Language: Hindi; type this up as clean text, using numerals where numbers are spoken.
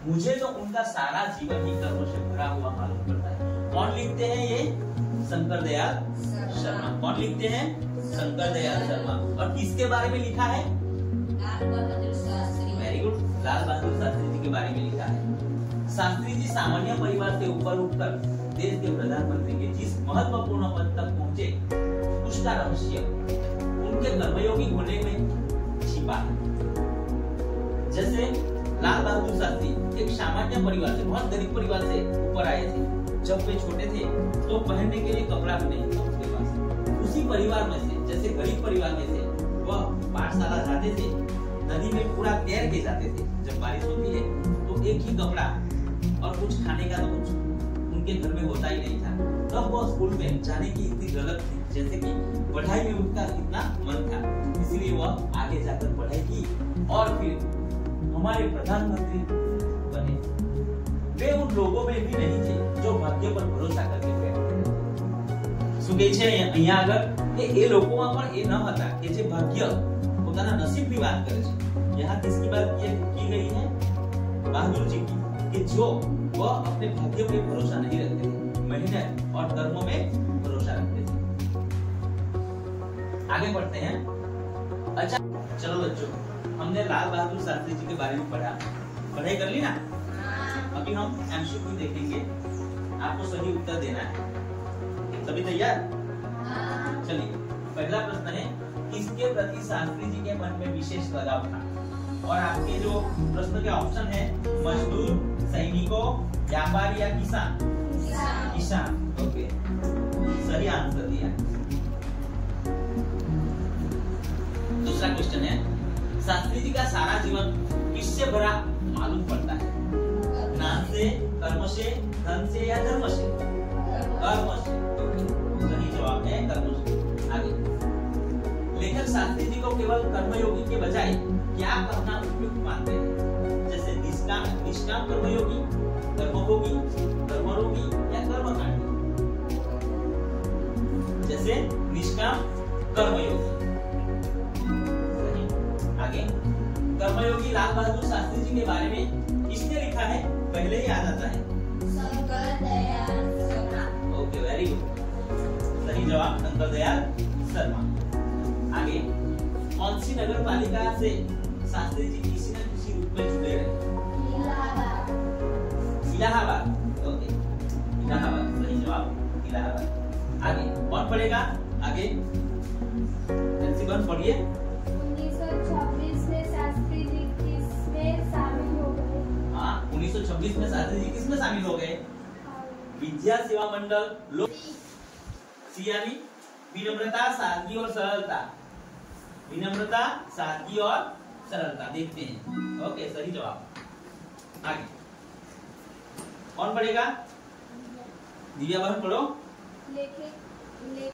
मुझे तो उनका सारा जीवन ही कर्मों से भरा हुआ मालूम पड़ता है। कौन लिखते हैं ये? शंकर दयाल शर्मा। कौन लिखते हैं? शंकर दयाल शर्मा। और किसके बारे में लिखा है? वेरी गुड, लाल बहादुर शास्त्री जी के बारे में लिखा है। शास्त्री जी सामान्य परिवार से ऊपर उठकर देश के प्रधानमंत्री के जिस महत्वपूर्ण पद तक पहुंचे, उसका रहस्य उनके कर्मयोगी होने में छिपा है। जैसे लाल बहादुर शास्त्री एक सामान्य परिवार से, बहुत गरीब परिवार से ऊपर आए थे। जब वे छोटे थे तो पहनने के लिए कपड़ा भी नहीं था उसके पास। उसी परिवार में से, जैसे गरीब परिवार में से, वह पाठशाला जाते थे, नदी में पूरा तैर के जाते थे। जब बारिश होती है तो एक ही कपड़ा और कुछ खाने का तो कुछ उनके घर में होता ही नहीं था। तब वह स्कूल में जाने की इतनी गलत थी, जैसे कि पढ़ाई में उनका इतना मन था, इसलिए वह आगे जाकर पढ़ाई की और फिर हमारे प्रधानमंत्री बने। वे उन लोगों में भी नहीं थे जो भाग्य पर भरोसा करके बैठे। શું કહે છે અહીંયા આગળ કે એ લોકોમાં પણ એ ન હતા કે જે ભાગ્ય પોતાના નસીબની વાત કરે છે। यहाँ किसकी बात की गई है? बहादुर जी की, कि जो वह अपने भाग्य पे भरोसा नहीं रखते थे, मेहनत और कर्मों में भरोसा रखते थे। आगे बढ़ते हैं। अच्छा चलो बच्चों, हमने लाल बहादुर शास्त्री जी के बारे में पढ़ा, पढ़ाई कर ली ना? अभी हम एमसीक्यू देखेंगे, आपको सही उत्तर देना है। सभी तैयार? चलिए, पहला प्रश्न है, किसके प्रति शास्त्री जी के मन में विशेष लगाव था? और आपके जो प्रश्न के ऑप्शन है, मजदूर, सैनिकों, व्यापारी या किसान? किसान। ओके, सही आंसर दिया। दूसरा क्वेश्चन है, शास्त्री जी का सारा जीवन किससे भरा मालूम पड़ता है? ज्ञान से, कर्म से, धन से या धर्म से? कर्म से। सही जवाब है कर्म से। आगे, लेखक शास्त्री जी को केवल कर्मयोगी के बजाय क्या करना उपयुक्त मानते हैं? जैसे निष्काम कर्मयोगी, कर्मभोगी, कर्मरोगी या कर्मकांडी? जैसे निष्काम कर्मयोगी। सही। आगे, कर्मयोगी लाल बहादुर शास्त्री जी के बारे में किसने लिखा है? पहले ही आ जाता है Shankar Dayal Sharma. Okay, very good, सही जवाब शंकर दयाल शर्मा। आगे, कौन सी नगर पालिका से शास्त्री जी किसी न किसी रूप में जुड़े रहे? इलाहाबाद। इलाहाबाद। ओके, इलाहाबाद सही जवाब, इलाहाबाद। आगे कौन पढ़ेगा? आगे प्रिंसिपल पढ़िए। 1926 में शास्त्री जी किसमें शामिल हो गए? हाँ, 1926 में शास्त्री जी किसमें शामिल हो गए? विद्या सेवा मंडल, लोक यानी विनम्रता, सादगी और सरलता। विनम्रता, सादगी और सरलता देखते हैं। ओके, सही जवाब। आगे कौन पढ़ेगा? दिव्या बहन पढ़ो। लेखक